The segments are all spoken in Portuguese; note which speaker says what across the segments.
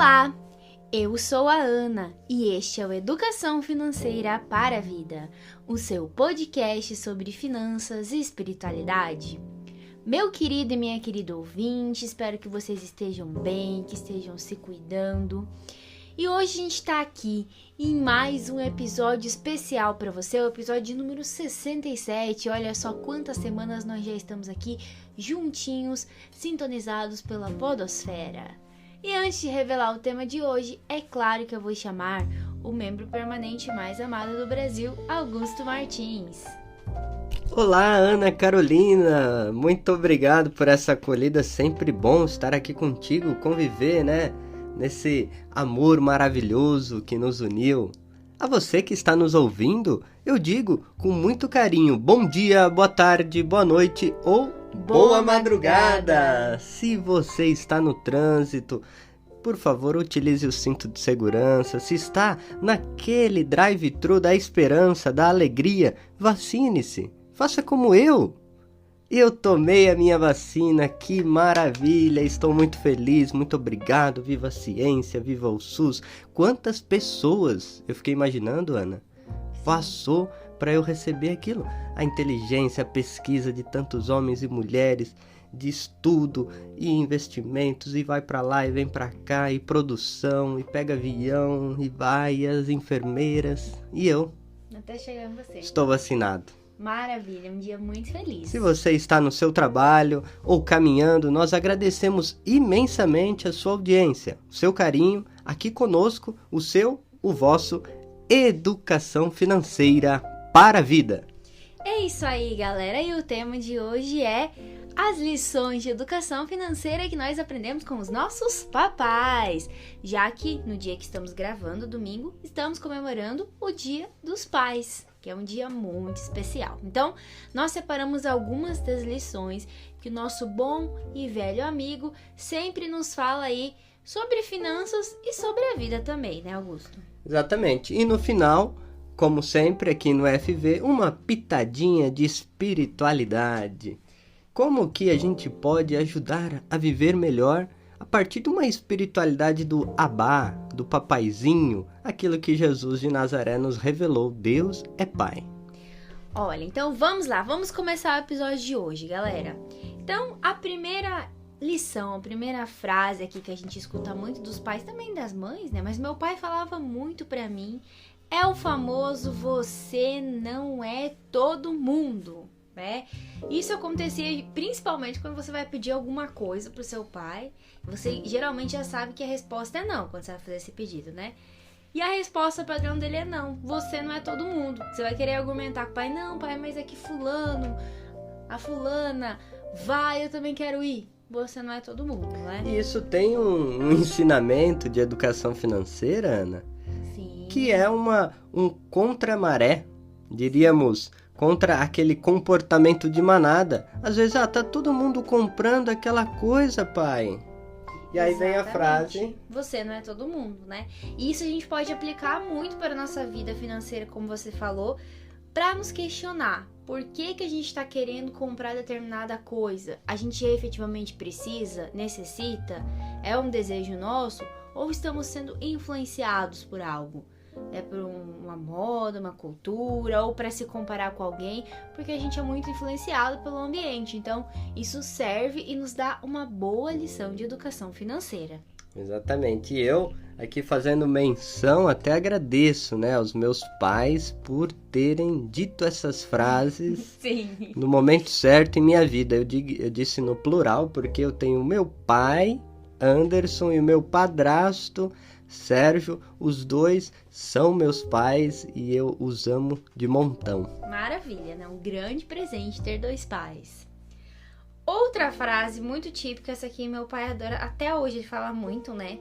Speaker 1: Olá, eu sou a Ana e este é o Educação Financeira para a Vida, o seu podcast sobre finanças e espiritualidade. Meu querido e minha querida ouvinte, espero que vocês estejam bem, que estejam se cuidando. E hoje a gente está aqui em mais um episódio especial para você, o episódio número 67. Olha só quantas semanas nós já estamos aqui juntinhos, sintonizados pela podosfera. E antes de revelar o tema de hoje, é claro que eu vou chamar o membro permanente mais amado do Brasil, Augusto Martins.
Speaker 2: Olá, Ana Carolina, muito obrigado por essa acolhida, sempre bom estar aqui contigo, conviver, né, nesse amor maravilhoso que nos uniu. A você que está nos ouvindo, eu digo com muito carinho, bom dia, boa tarde, boa noite ou boa madrugada! Se você está no trânsito, por favor, utilize o cinto de segurança. Se está naquele drive-thru da esperança, da alegria, vacine-se. Faça como eu. Eu tomei a minha vacina, que maravilha, estou muito feliz, muito obrigado, viva a ciência, viva o SUS. Quantas pessoas, eu fiquei imaginando, Ana, passou para eu receber aquilo. A inteligência, a pesquisa de tantos homens e mulheres, de estudo e investimentos, e vai para lá e vem para cá, e produção, e pega avião, e vai, e as enfermeiras, e eu.
Speaker 1: Até chegar em você.
Speaker 2: Estou vacinado.
Speaker 1: Maravilha, um dia muito feliz.
Speaker 2: Se você está no seu trabalho ou caminhando, nós agradecemos imensamente a sua audiência, o seu carinho, aqui conosco, o vosso Educação Financeira para a Vida.
Speaker 1: É isso aí, galera, e o tema de hoje é as lições de educação financeira que nós aprendemos com os nossos papais, já que no dia que estamos gravando, domingo, estamos comemorando o Dia dos Pais, que é um dia muito especial. Então, nós separamos algumas das lições que o nosso bom e velho amigo sempre nos fala aí sobre finanças e sobre a vida também, né, Augusto?
Speaker 2: Exatamente. E no final, como sempre aqui no FV, uma pitadinha de espiritualidade. Como que a gente pode ajudar a viver melhor a partir de uma espiritualidade do Abá, do papaizinho, aquilo que Jesus de Nazaré nos revelou, Deus é Pai.
Speaker 1: Olha, então vamos lá, vamos começar o episódio de hoje, galera. Então, a primeira lição, a primeira frase aqui que a gente escuta muito dos pais, também das mães, né? Mas meu pai falava muito pra mim, é o famoso você não é todo mundo, né? Isso acontecia principalmente quando você vai pedir alguma coisa pro seu pai. Você geralmente já sabe que a resposta é não quando você vai fazer esse pedido, né? E a resposta padrão dele é não, você não é todo mundo. Você vai querer argumentar com o pai, não pai, mas é que fulano, a fulana, vai, eu também quero ir. Você não é todo mundo, né?
Speaker 2: E isso tem um ensinamento de educação financeira, Ana,
Speaker 1: Sim.
Speaker 2: Que é um contra-maré, diríamos, contra aquele comportamento de manada. Às vezes, tá todo mundo comprando aquela coisa, pai. E aí vem a frase...
Speaker 1: Você não é todo mundo, né? E isso a gente pode aplicar muito para a nossa vida financeira, como você falou, para nos questionar. Por que a gente está querendo comprar determinada coisa? A gente efetivamente precisa? Necessita? É um desejo nosso? Ou estamos sendo influenciados por algo? É por uma moda, uma cultura, ou para se comparar com alguém, porque a gente é muito influenciado pelo ambiente. Então, isso serve e nos dá uma boa lição de educação financeira.
Speaker 2: Exatamente. E eu, aqui fazendo menção, até agradeço, né, aos meus pais por terem dito essas frases
Speaker 1: Sim.
Speaker 2: No momento certo em minha vida. Eu disse no plural, porque eu tenho o meu pai, Anderson, e o meu padrasto, Sérgio. Os dois são meus pais e eu os amo de montão.
Speaker 1: Maravilha, né? Um grande presente ter dois pais. Outra frase muito típica, essa aqui meu pai adora, até hoje ele fala muito, né?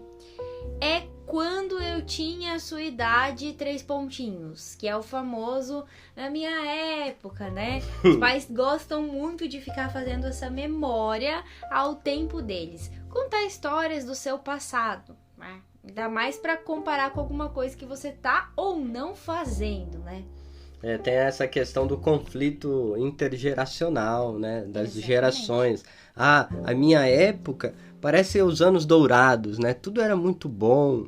Speaker 1: É quando eu tinha a sua idade, 3 pontinhos, que é o famoso na minha época, né? Os pais gostam muito de ficar fazendo essa memória ao tempo deles. Contar histórias do seu passado, né? Ainda mais para comparar com alguma coisa que você tá ou não fazendo, né?
Speaker 2: Tem essa questão do conflito intergeracional, né? Das
Speaker 1: Exatamente.
Speaker 2: gerações. A minha época parece os anos dourados, né? Tudo era muito bom.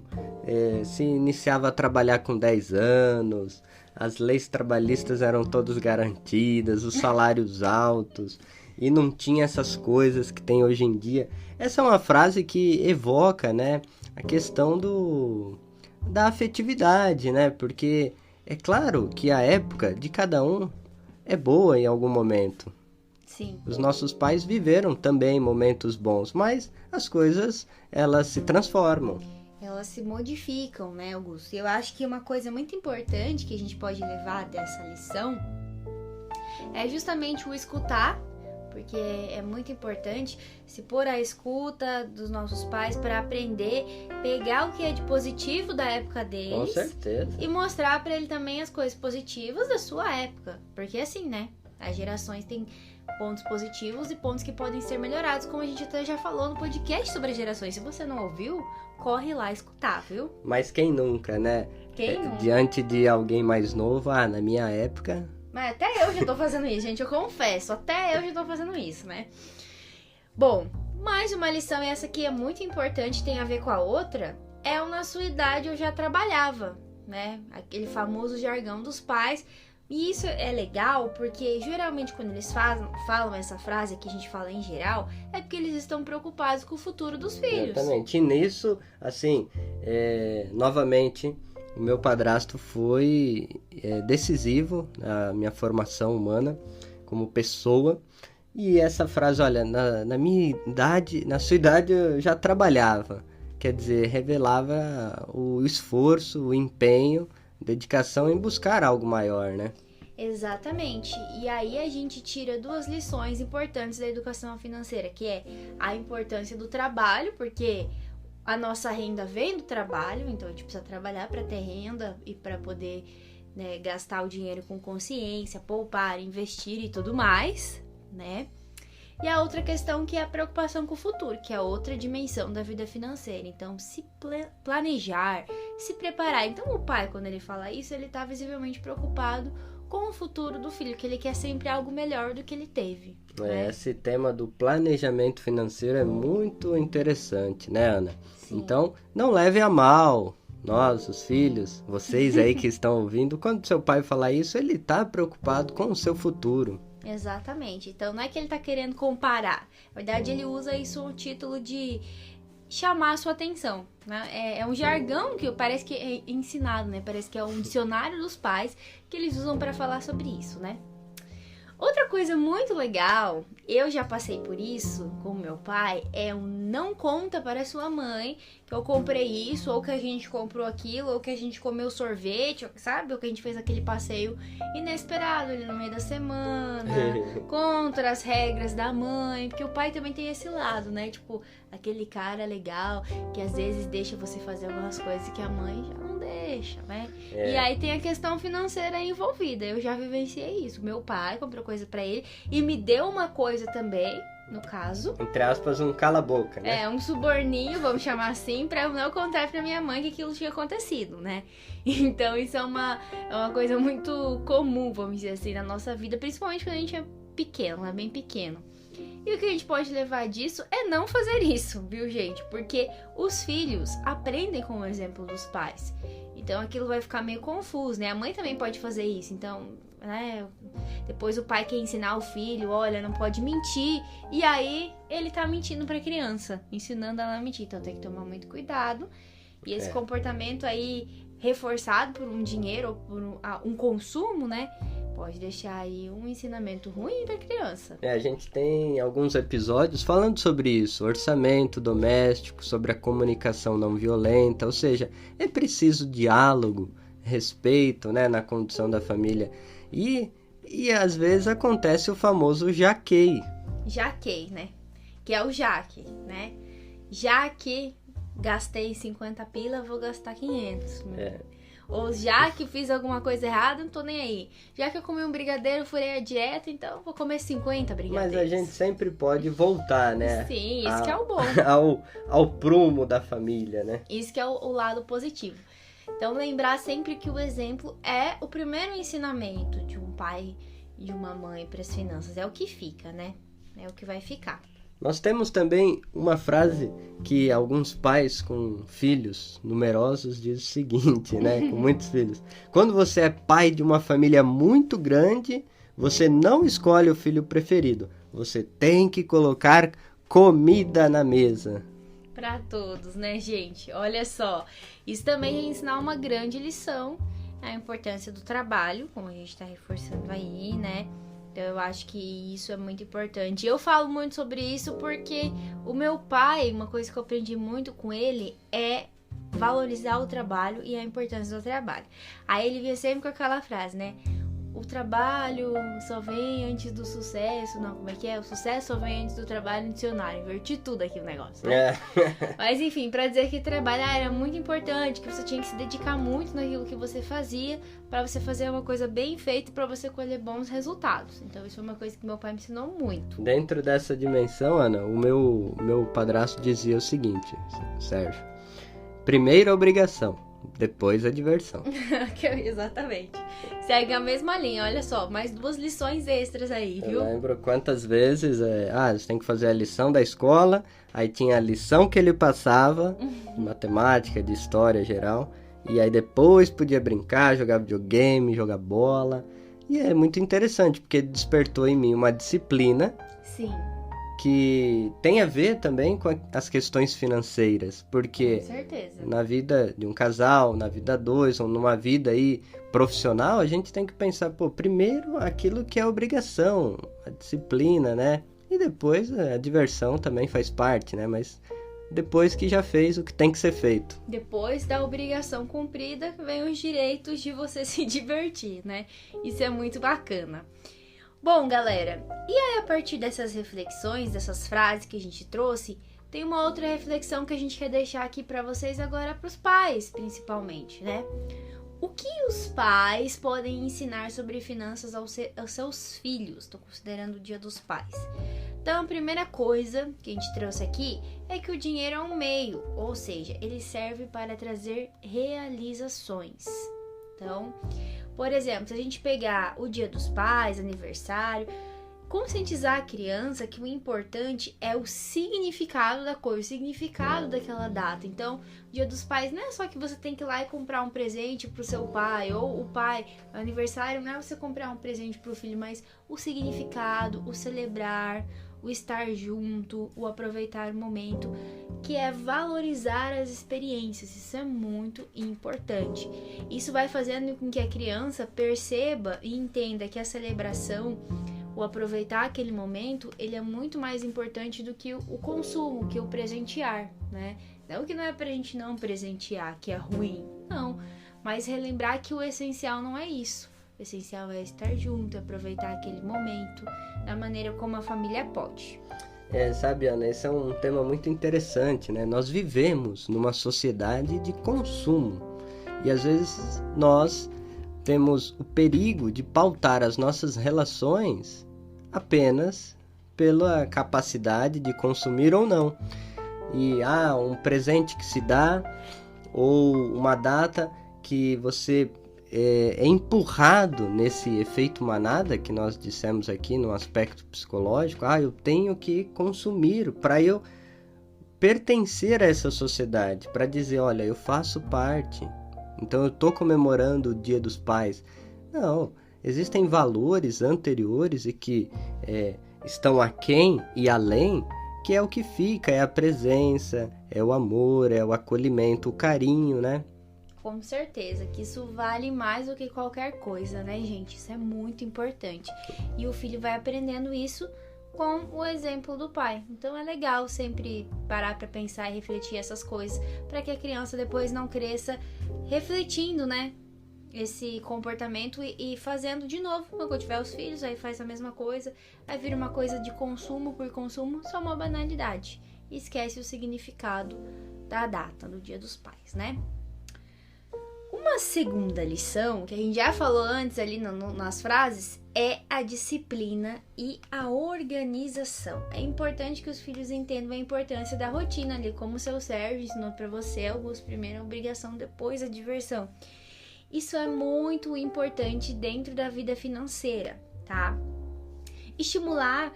Speaker 2: Se iniciava a trabalhar com 10 anos, as leis trabalhistas eram todas garantidas, os salários altos, e não tinha essas coisas que tem hoje em dia. Essa é uma frase que evoca, né, a questão da afetividade, né? Porque é claro que a época de cada um é boa em algum momento.
Speaker 1: Sim.
Speaker 2: Os nossos pais viveram também momentos bons, mas as coisas, elas se transformam.
Speaker 1: Elas se modificam, né, Augusto? E eu acho que uma coisa muito importante que a gente pode levar dessa lição é justamente o escutar, porque é muito importante se pôr à escuta dos nossos pais para aprender, pegar o que é de positivo da época deles.
Speaker 2: Com certeza.
Speaker 1: E mostrar para ele também as coisas positivas da sua época. Porque assim, né? As gerações têm pontos positivos e pontos que podem ser melhorados, como a gente até já falou no podcast sobre as gerações. Se você não ouviu, corre lá escutar, viu?
Speaker 2: Mas quem nunca, né?
Speaker 1: Quem nunca?
Speaker 2: Diante de alguém mais novo, na minha época...
Speaker 1: Mas até eu já tô fazendo isso, gente, eu confesso. Até eu já tô fazendo isso, né? Bom, mais uma lição, e essa aqui é muito importante, tem a ver com a outra. Na sua idade eu já trabalhava, né? Aquele famoso jargão dos pais. E isso é legal porque geralmente quando eles falam essa frase que a gente fala em geral, é porque eles estão preocupados com o futuro dos filhos.
Speaker 2: Exatamente. E nisso, assim, novamente, o meu padrasto foi decisivo na minha formação humana como pessoa. E essa frase, olha, na minha idade, na sua idade eu já trabalhava. Quer dizer, revelava o esforço, o empenho, dedicação em buscar algo maior, né?
Speaker 1: Exatamente. E aí a gente tira duas lições importantes da educação financeira, que é a importância do trabalho, porque a nossa renda vem do trabalho, então a gente precisa trabalhar para ter renda e para poder, né, gastar o dinheiro com consciência, poupar, investir e tudo mais, né? E a outra questão que é a preocupação com o futuro, que é outra dimensão da vida financeira. Então, se planejar, se preparar. Então, o pai, quando ele fala isso, ele está visivelmente preocupado com o futuro do filho, que ele quer sempre algo melhor do que ele teve. Né?
Speaker 2: Esse tema do planejamento financeiro é muito interessante, né, Ana?
Speaker 1: Sim.
Speaker 2: Então, não leve a mal, nós, os filhos, vocês aí que estão ouvindo, quando seu pai falar isso, ele está preocupado com o seu futuro.
Speaker 1: Exatamente. Então, não é que ele tá querendo comparar. Na verdade, ele usa isso no título de chamar a sua atenção. Né? É um jargão que parece que é ensinado, né? Parece que é um dicionário dos pais que eles usam para falar sobre isso, né? Outra coisa muito legal, eu já passei por isso com meu pai, é um não conta para sua mãe que eu comprei isso, ou que a gente comprou aquilo, ou que a gente comeu sorvete, sabe? Ou que a gente fez aquele passeio inesperado ali no meio da semana, contra as regras da mãe, porque o pai também tem esse lado, né? Tipo, aquele cara legal que às vezes deixa você fazer algumas coisas que a mãe já não deixa, né? E aí tem a questão financeira envolvida. Eu já vivenciei isso. Meu pai comprou coisa pra ele e me deu uma coisa também, no caso.
Speaker 2: Entre aspas, um cala-boca, né?
Speaker 1: Um suborninho, vamos chamar assim, pra eu não contar pra minha mãe que aquilo tinha acontecido, né? Então isso é uma coisa muito comum, vamos dizer assim, na nossa vida, principalmente quando a gente é pequeno, é bem pequeno. E o que a gente pode levar disso é não fazer isso, viu, gente? Porque os filhos aprendem com o exemplo dos pais. Então aquilo vai ficar meio confuso, né? A mãe também pode fazer isso. Então, né? Depois o pai quer ensinar o filho, olha, não pode mentir. E aí ele tá mentindo pra criança, ensinando ela a mentir. Então tem que tomar muito cuidado. E esse comportamento aí, reforçado por um dinheiro ou por um consumo, né? Pode deixar aí um ensinamento ruim pra criança.
Speaker 2: A gente tem alguns episódios falando sobre isso, orçamento doméstico, sobre a comunicação não violenta, ou seja, é preciso diálogo, respeito, né, na condução da família. E às vezes acontece o famoso jaquei.
Speaker 1: Jaquei, né? Que é o jaque, né? Já que gastei 50 pila, vou gastar 500. Ou já que fiz alguma coisa errada, não tô nem aí. Já que eu comi um brigadeiro, furei a dieta, então vou comer 50 brigadeiros.
Speaker 2: Mas a gente sempre pode voltar, né?
Speaker 1: Sim, isso que é o bom.
Speaker 2: Ao prumo da família, né?
Speaker 1: Isso que é o lado positivo. Então, lembrar sempre que o exemplo é o primeiro ensinamento de um pai e de uma mãe para as finanças. É o que fica, né? É o que vai ficar.
Speaker 2: Nós temos também uma frase que alguns pais com filhos numerosos dizem o seguinte, né? Com muitos filhos. Quando você é pai de uma família muito grande, você não escolhe o filho preferido. Você tem que colocar comida na mesa.
Speaker 1: Para todos, né, gente? Olha só. Isso também é ensinar uma grande lição. A importância do trabalho, como a gente está reforçando aí, né? Então, eu acho que isso é muito importante. Eu falo muito sobre isso porque o meu pai, uma coisa que eu aprendi muito com ele é valorizar o trabalho e a importância do trabalho. Aí ele vinha sempre com aquela frase, né? O trabalho só vem antes do sucesso. Não, como é que é? O sucesso só vem antes do trabalho no dicionário. Inverti tudo aqui o negócio, né? Mas enfim, pra dizer que trabalhar era muito importante, que você tinha que se dedicar muito naquilo que você fazia, pra você fazer uma coisa bem feita e pra você colher bons resultados. Então isso foi uma coisa que meu pai me ensinou muito.
Speaker 2: Dentro dessa dimensão, Ana, o meu padrasto dizia o seguinte, Sérgio. Primeiro a obrigação, depois a diversão.
Speaker 1: Exatamente. Segue a mesma linha, olha só, mais 2 lições extras aí, viu?
Speaker 2: Eu lembro quantas vezes, você tem que fazer a lição da escola, aí tinha a lição que ele passava, de matemática, de história geral, e aí depois podia brincar, jogar videogame, jogar bola, e é muito interessante, porque despertou em mim uma disciplina.
Speaker 1: Sim.
Speaker 2: Que tem a ver também com as questões financeiras, porque
Speaker 1: com certeza.
Speaker 2: Na vida de um casal, na vida dois, ou numa vida aí profissional, a gente tem que pensar, primeiro aquilo que é obrigação, a disciplina, né? E depois a diversão também faz parte, né? Mas depois que já fez o que tem que ser feito.
Speaker 1: Depois da obrigação cumprida, vem os direitos de você se divertir, né? Isso é muito bacana. Bom, galera, e aí a partir dessas reflexões, dessas frases que a gente trouxe, tem uma outra reflexão que a gente quer deixar aqui para vocês agora, para os pais, principalmente, né? O que os pais podem ensinar sobre finanças aos seus filhos? Estou considerando o Dia dos Pais. Então, a primeira coisa que a gente trouxe aqui é que o dinheiro é um meio, ou seja, ele serve para trazer realizações. Então, por exemplo, se a gente pegar o Dia dos Pais, aniversário, conscientizar a criança que o importante é o significado da coisa, o significado daquela data. Então, o Dia dos Pais não é só que você tem que ir lá e comprar um presente pro seu pai, ou o pai, o aniversário não é você comprar um presente pro filho, mas o significado, o celebrar, o estar junto, o aproveitar o momento, que é valorizar as experiências. Isso é muito importante. Isso vai fazendo com que a criança perceba e entenda que a celebração, o aproveitar aquele momento, ele é muito mais importante do que o consumo, que o presentear, né? Não que não é pra gente não presentear, que é ruim, não. Mas relembrar que o essencial não é isso. O essencial é estar junto, aproveitar aquele momento da maneira como a família pode.
Speaker 2: Sabe, Ana, esse é um tema muito interessante, né? Nós vivemos numa sociedade de consumo e às vezes nós temos o perigo de pautar as nossas relações apenas pela capacidade de consumir ou não. E um presente que se dá ou uma data que você é empurrado nesse efeito manada que nós dissemos aqui no aspecto psicológico. Eu tenho que consumir para eu pertencer a essa sociedade, para dizer, olha, eu faço parte, então eu estou comemorando o Dia dos Pais. Não, existem valores anteriores e que estão aquém e além, que é o que fica, é a presença, é o amor, é o acolhimento, o carinho, né?
Speaker 1: Com certeza, que isso vale mais do que qualquer coisa, né, gente? Isso é muito importante. E o filho vai aprendendo isso com o exemplo do pai. Então é legal sempre parar para pensar e refletir essas coisas, para que a criança depois não cresça refletindo, né, esse comportamento e fazendo de novo. Quando tiver os filhos, aí faz a mesma coisa, aí vira uma coisa de consumo por consumo, só uma banalidade. E esquece o significado da data, do Dia dos Pais, né? Uma segunda lição, que a gente já falou antes ali nas frases, é a disciplina e a organização. É importante que os filhos entendam a importância da rotina ali, como o seu Sérgio ensinou para você, Augusto, primeiro a obrigação, depois a diversão. Isso é muito importante dentro da vida financeira, tá? Estimular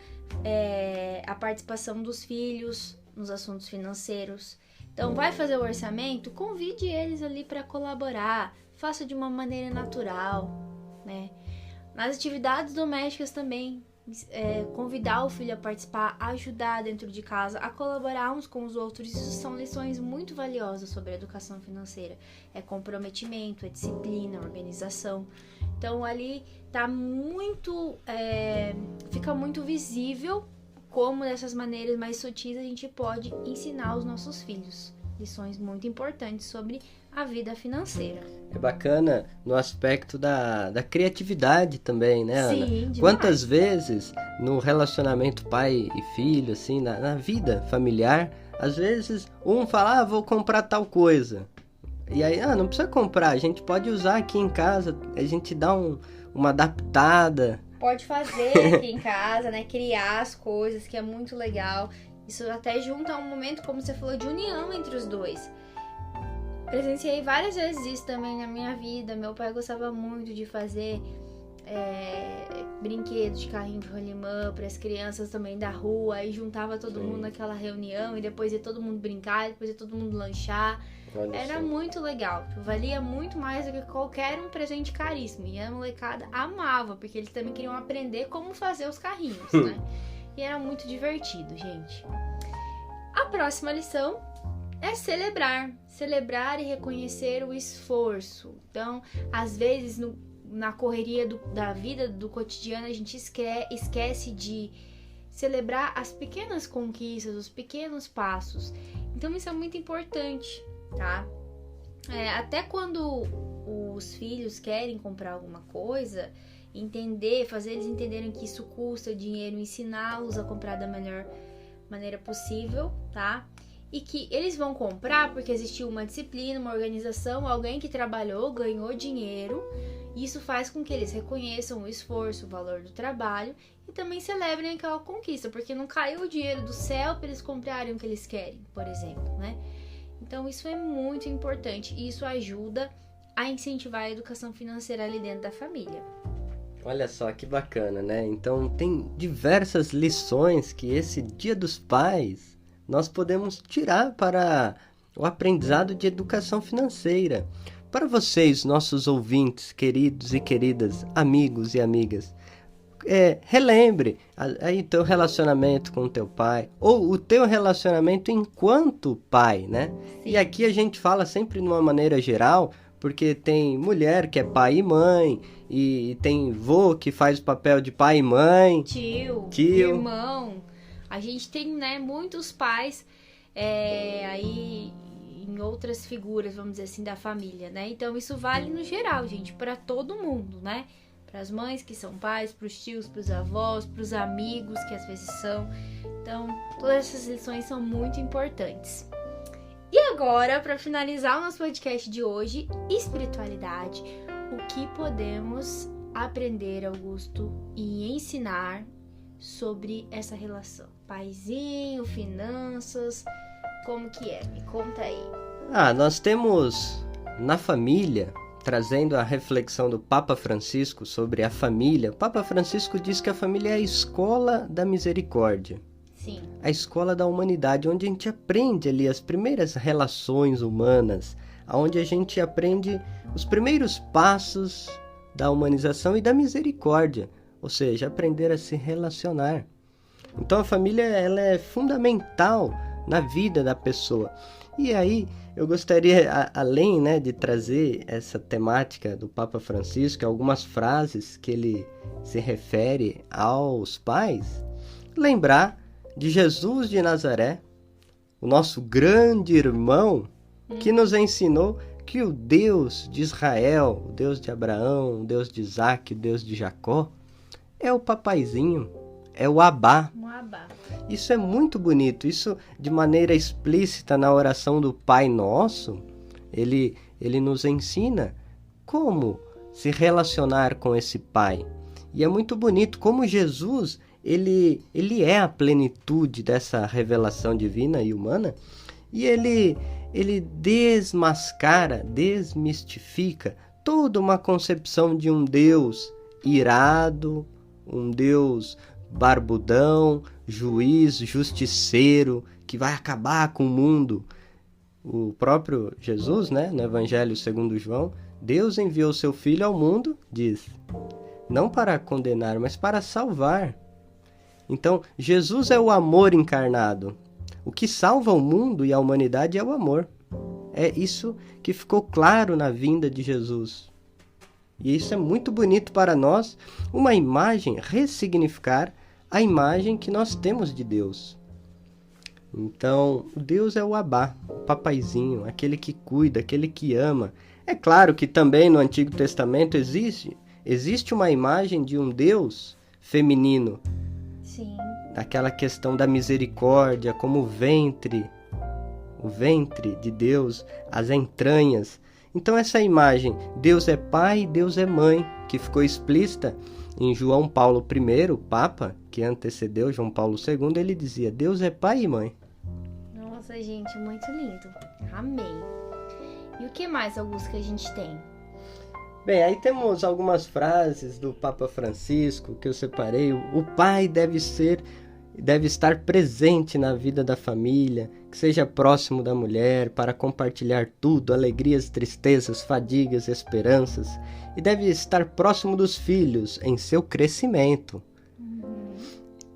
Speaker 1: a participação dos filhos nos assuntos financeiros. Então, vai fazer o orçamento? Convide eles ali para colaborar. Faça de uma maneira natural, né? Nas atividades domésticas também, convidar o filho a participar, ajudar dentro de casa, a colaborar uns com os outros. Isso são lições muito valiosas sobre a educação financeira. É comprometimento, é disciplina, organização. Então, ali tá fica muito visível como dessas maneiras mais sutis a gente pode ensinar os nossos filhos. Lições muito importantes sobre a vida financeira.
Speaker 2: É bacana no aspecto da criatividade também, né, Ana?
Speaker 1: Sim, demais.
Speaker 2: Quantas vezes no relacionamento pai e filho, assim, na vida familiar, às vezes um fala, vou comprar tal coisa. E aí, não precisa comprar, a gente pode usar aqui em casa, a gente dá uma adaptada.
Speaker 1: Pode fazer aqui em casa, né? Criar as coisas, que é muito legal. Isso até junta a um momento, como você falou, de união entre os dois. Presenciei várias vezes isso também na minha vida. Meu pai gostava muito de fazer brinquedos de carrinho de rolimã para as crianças também da rua. Aí juntava todo mundo naquela reunião e depois ia todo mundo brincar, depois ia todo mundo lanchar. Era muito legal, valia muito mais do que qualquer um presente caríssimo. E a molecada amava, porque eles também queriam aprender como fazer os carrinhos, né? E era muito divertido, gente. A próxima lição é celebrar e reconhecer o esforço. Então, às vezes, na correria da vida, do cotidiano, a gente esquece de celebrar as pequenas conquistas, os pequenos passos. Então, isso é muito importante, tá? Até quando os filhos querem comprar alguma coisa, fazer eles entenderem que isso custa dinheiro, ensiná-los a comprar da melhor maneira possível, tá? E que eles vão comprar porque existiu uma disciplina, uma organização, alguém que trabalhou, ganhou dinheiro. E isso faz com que eles reconheçam o esforço, o valor do trabalho e também celebrem aquela conquista, porque não caiu o dinheiro do céu para eles comprarem o que eles querem, por exemplo, né? Então isso é muito importante e isso ajuda a incentivar a educação financeira ali dentro da família.
Speaker 2: Olha só que bacana, né? Então tem diversas lições que esse Dia dos Pais nós podemos tirar para o aprendizado de educação financeira. Para vocês, nossos ouvintes, queridos e queridas, amigos e amigas, relembre aí teu relacionamento com o teu pai, ou o teu relacionamento enquanto pai, né? Sim. E aqui a gente fala sempre de uma maneira geral, porque tem mulher que é pai e mãe, e tem vô que faz o papel de pai e mãe.
Speaker 1: Tio. Irmão. A gente tem, né, muitos pais aí em outras figuras, vamos dizer assim, da família, né? Então isso vale no geral, gente, para todo mundo, né? Para as mães que são pais, para os tios, para os avós, para os amigos que às vezes são. Então, todas essas lições são muito importantes. E agora, para finalizar o nosso podcast de hoje, espiritualidade, o que podemos aprender, Augusto, e ensinar sobre essa relação? Paizinho, finanças, como que é? Me conta aí.
Speaker 2: Nós temos na família, trazendo a reflexão do Papa Francisco sobre a família. O Papa Francisco diz que a família é a escola da misericórdia.
Speaker 1: Sim.
Speaker 2: A escola da humanidade, onde a gente aprende ali as primeiras relações humanas, onde a gente aprende os primeiros passos da humanização e da misericórdia, ou seja, aprender a se relacionar. Então a família ela é fundamental na vida da pessoa. E aí eu gostaria, além, né, de trazer essa temática do Papa Francisco, algumas frases que ele se refere aos pais, lembrar de Jesus de Nazaré, o nosso grande irmão, que nos ensinou que o Deus de Israel, o Deus de Abraão, o Deus de Isaac, o Deus de Jacó, é o papaizinho, é o Abá. Isso é muito bonito, isso de maneira explícita na oração do Pai Nosso, ele ele nos ensina como se relacionar com esse Pai. E é muito bonito como Jesus, ele é a plenitude dessa revelação divina e humana, e ele desmascara, desmistifica toda uma concepção de um Deus irado, um Deus barbudão, juiz, justiceiro, que vai acabar com o mundo. O próprio Jesus, né, no Evangelho segundo João, Deus enviou seu Filho ao mundo, diz, não para condenar, mas para salvar. Então, Jesus é o amor encarnado. O que salva o mundo e a humanidade é o amor. É isso que ficou claro na vinda de Jesus. E isso é muito bonito para nós, uma imagem, ressignificar a imagem que nós temos de Deus. Então, Deus é o Abá, o papaizinho, aquele que cuida, aquele que ama. É claro que também no Antigo Testamento existe uma imagem de um Deus feminino.
Speaker 1: Sim.
Speaker 2: Aquela questão da misericórdia, como o ventre de Deus, as entranhas. Então essa imagem, Deus é pai, Deus é mãe, que ficou explícita em João Paulo I, o Papa, que antecedeu João Paulo II, ele dizia, Deus é pai e mãe.
Speaker 1: Nossa, gente, muito lindo. Amei. E o que mais, Augusto, que a gente tem?
Speaker 2: Bem, aí temos algumas frases do Papa Francisco que eu separei. O pai deve estar presente na vida da família, que seja próximo da mulher para compartilhar tudo, alegrias, tristezas, fadigas, esperanças, e deve estar próximo dos filhos em seu crescimento.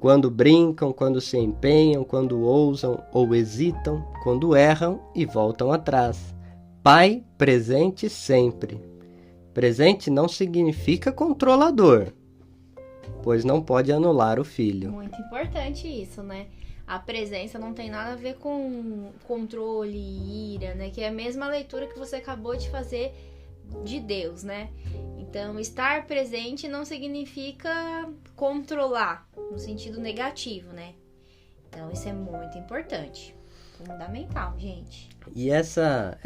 Speaker 2: Quando brincam, quando se empenham, quando ousam ou hesitam, quando erram e voltam atrás. Pai presente sempre. Presente não significa controlador, pois não pode anular o filho.
Speaker 1: Muito importante isso, né? A presença não tem nada a ver com controle e ira, né? Que é a mesma leitura que você acabou de fazer de Deus, né? Então, estar presente não significa controlar, no sentido negativo, né? Então, isso é muito importante. Fundamental, gente.
Speaker 2: E essa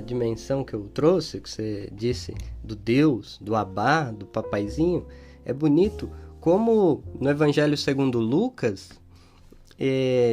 Speaker 2: dimensão que eu trouxe, que você disse, do Deus, do Abá, do papaizinho, é bonito como no Evangelho segundo Lucas,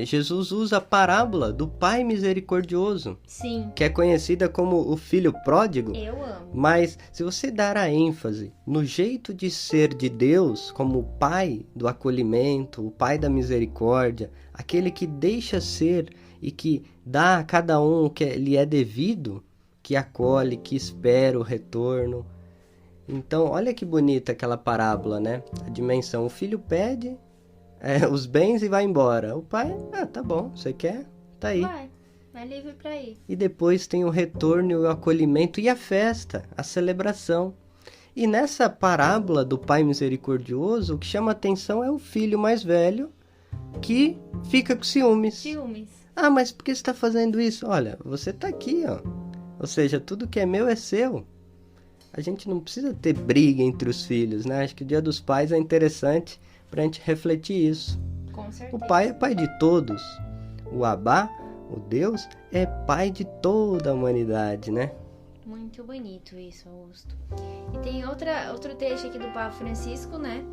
Speaker 2: Jesus usa a parábola do Pai Misericordioso.
Speaker 1: Sim.
Speaker 2: Que é conhecida como o Filho Pródigo.
Speaker 1: Eu amo.
Speaker 2: Mas se você dar a ênfase no jeito de ser de Deus, como o Pai do acolhimento, o Pai da misericórdia, aquele que deixa ser e que dá a cada um o que lhe é devido, que acolhe, que espera o retorno. Então, olha que bonita aquela parábola, né? A dimensão, o filho pede os bens e vai embora. O pai, tá bom, você quer? Tá aí.
Speaker 1: Vai livre pra ir.
Speaker 2: E depois tem o retorno, o acolhimento e a festa, a celebração. E nessa parábola do Pai Misericordioso, o que chama atenção é o filho mais velho que fica com ciúmes. Mas por que você está fazendo isso? Olha, você está aqui, ó. Ou seja, tudo que é meu é seu. A gente não precisa ter briga entre os filhos, né? Acho que o Dia dos Pais é interessante para a gente refletir isso.
Speaker 1: Com certeza.
Speaker 2: O pai é pai de todos. O Abá, o Deus, é pai de toda a humanidade, né?
Speaker 1: Muito bonito isso, Augusto. E tem outro trecho aqui do Papa Francisco, né?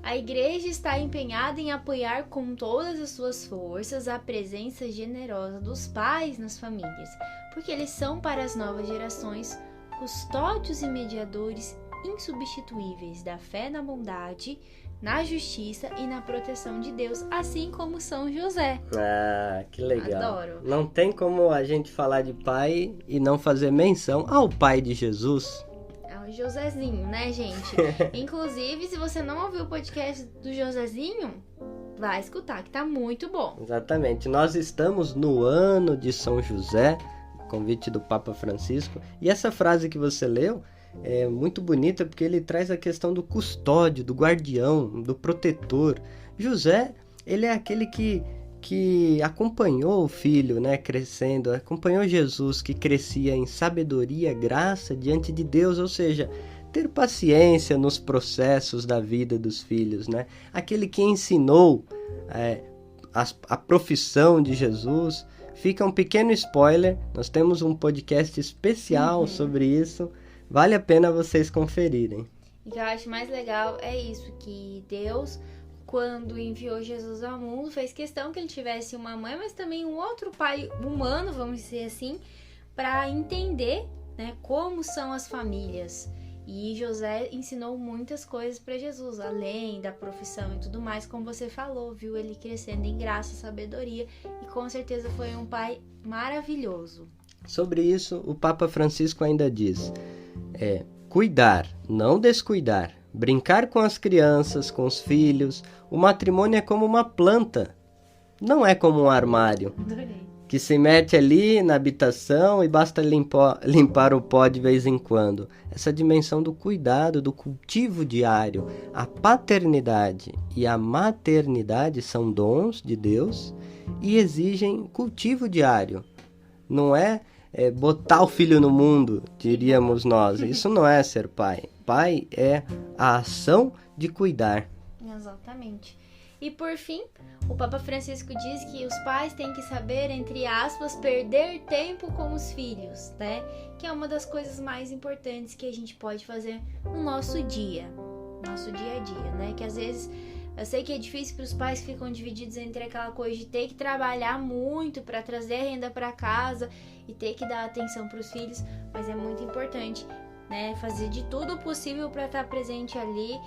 Speaker 1: A Igreja está empenhada em apoiar com todas as suas forças a presença generosa dos pais nas famílias, porque eles são para as novas gerações custódios e mediadores insubstituíveis da fé na bondade, na justiça e na proteção de Deus, assim como São José.
Speaker 2: Que legal.
Speaker 1: Adoro.
Speaker 2: Não tem como a gente falar de pai e não fazer menção ao pai de Jesus.
Speaker 1: O Josézinho, né, gente? Inclusive, se você não ouviu o podcast do Josézinho, vai escutar, que tá muito bom.
Speaker 2: Exatamente. Nós estamos no ano de São José, convite do Papa Francisco. E essa frase que você leu é muito bonita porque ele traz a questão do custódio, do guardião, do protetor. José, ele é aquele que acompanhou o filho, né, crescendo, acompanhou Jesus, que crescia em sabedoria, graça diante de Deus, ou seja, ter paciência nos processos da vida dos filhos, né? Aquele que ensinou a profissão de Jesus, fica um pequeno spoiler, nós temos um podcast especial sobre isso, vale a pena vocês conferirem.
Speaker 1: E o que eu acho mais legal é isso, que Deus, quando enviou Jesus ao mundo, fez questão que ele tivesse uma mãe, mas também um outro pai humano, vamos dizer assim, para entender, né, como são as famílias. E José ensinou muitas coisas para Jesus, além da profissão e tudo mais, como você falou, viu ele crescendo em graça, sabedoria, e com certeza foi um pai maravilhoso.
Speaker 2: Sobre isso, o Papa Francisco ainda diz, cuidar, não descuidar, brincar com as crianças, com os filhos, o matrimônio é como uma planta, não é como um armário.
Speaker 1: Adorei.
Speaker 2: Que se mete ali na habitação e basta limpar o pó de vez em quando. Essa dimensão do cuidado, do cultivo diário. A paternidade e a maternidade são dons de Deus e exigem cultivo diário. Não é botar o filho no mundo, diríamos nós. Isso não é ser pai. Pai é a ação de cuidar.
Speaker 1: Exatamente. E por fim, o Papa Francisco diz que os pais têm que saber, entre aspas, perder tempo com os filhos, né? Que é uma das coisas mais importantes que a gente pode fazer no nosso dia a dia, né? Que às vezes, eu sei que é difícil para os pais que ficam divididos entre aquela coisa de ter que trabalhar muito para trazer renda para casa e ter que dar atenção para os filhos, mas é muito importante, né? Fazer de tudo possível para estar presente ali,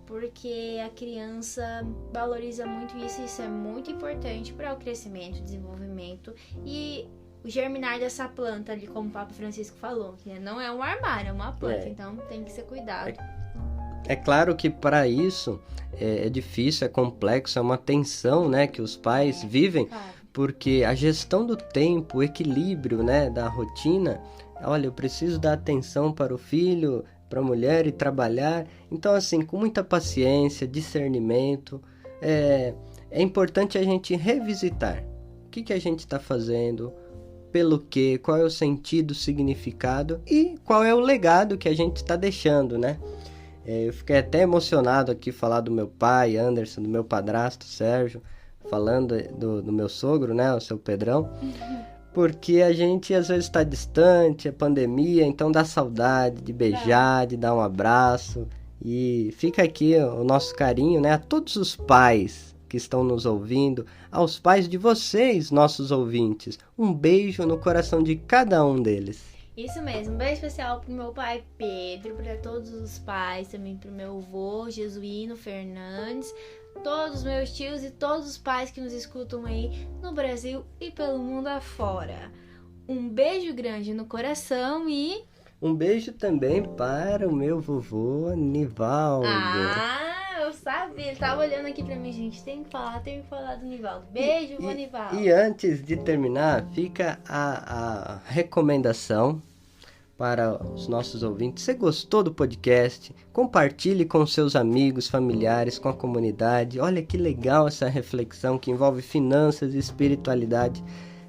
Speaker 1: porque a criança valoriza muito isso, e isso é muito importante para o crescimento, desenvolvimento e o germinar dessa planta ali, como o Papa Francisco falou, que não é um armário, é uma planta, então tem que ser cuidado.
Speaker 2: É claro que para isso é difícil, é complexo, é uma tensão, né, que os pais vivem, claro. Porque a gestão do tempo, o equilíbrio, né, da rotina, olha, eu preciso dar atenção para o filho, para a mulher e trabalhar. Então, assim, com muita paciência, discernimento, é importante a gente revisitar o que a gente está fazendo, pelo quê, qual é o sentido, o significado e qual é o legado que a gente está deixando, né? Eu fiquei até emocionado aqui falar do meu pai, Anderson, do meu padrasto, Sérgio, falando do meu sogro, né, o seu Pedrão. Porque a gente às vezes está distante, é pandemia, então dá saudade de beijar, de dar um abraço. E fica aqui o nosso carinho, né, a todos os pais que estão nos ouvindo, aos pais de vocês, nossos ouvintes. Um beijo no coração de cada um deles.
Speaker 1: Isso mesmo, um beijo especial pro meu pai Pedro, para todos os pais, também pro meu avô Jesuíno Fernandes, todos os meus tios e todos os pais que nos escutam aí no Brasil e pelo mundo afora. Um beijo grande no coração e...
Speaker 2: um beijo também para o meu vovô Nivaldo.
Speaker 1: Eu sabia, ele tava olhando aqui pra mim, gente, tem que falar do Nivaldo. Beijo, vô Nivaldo.
Speaker 2: E antes de terminar, fica a recomendação para os nossos ouvintes. Você gostou do podcast? Compartilhe com seus amigos, familiares, com a comunidade. Olha que legal essa reflexão que envolve finanças e espiritualidade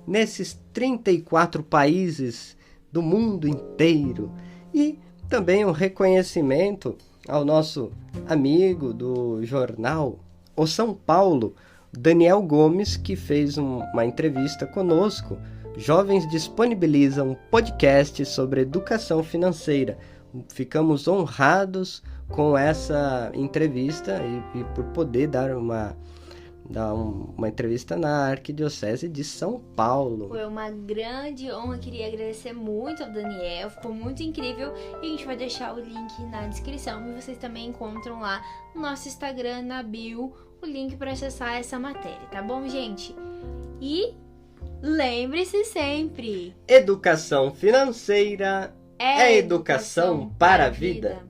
Speaker 2: nesses 34 países do mundo inteiro. E também um reconhecimento ao nosso amigo do jornal O São Paulo, Daniel Gomes, que fez uma entrevista conosco. Jovens disponibilizam um podcast sobre educação financeira. Ficamos honrados com essa entrevista e por poder dar uma entrevista na Arquidiocese de São Paulo.
Speaker 1: Foi uma grande honra, queria agradecer muito ao Daniel, ficou muito incrível, e a gente vai deixar o link na descrição, e vocês também encontram lá no nosso Instagram, na bio, o link para acessar essa matéria, tá bom, gente? E lembre-se sempre:
Speaker 2: educação financeira é educação para a vida.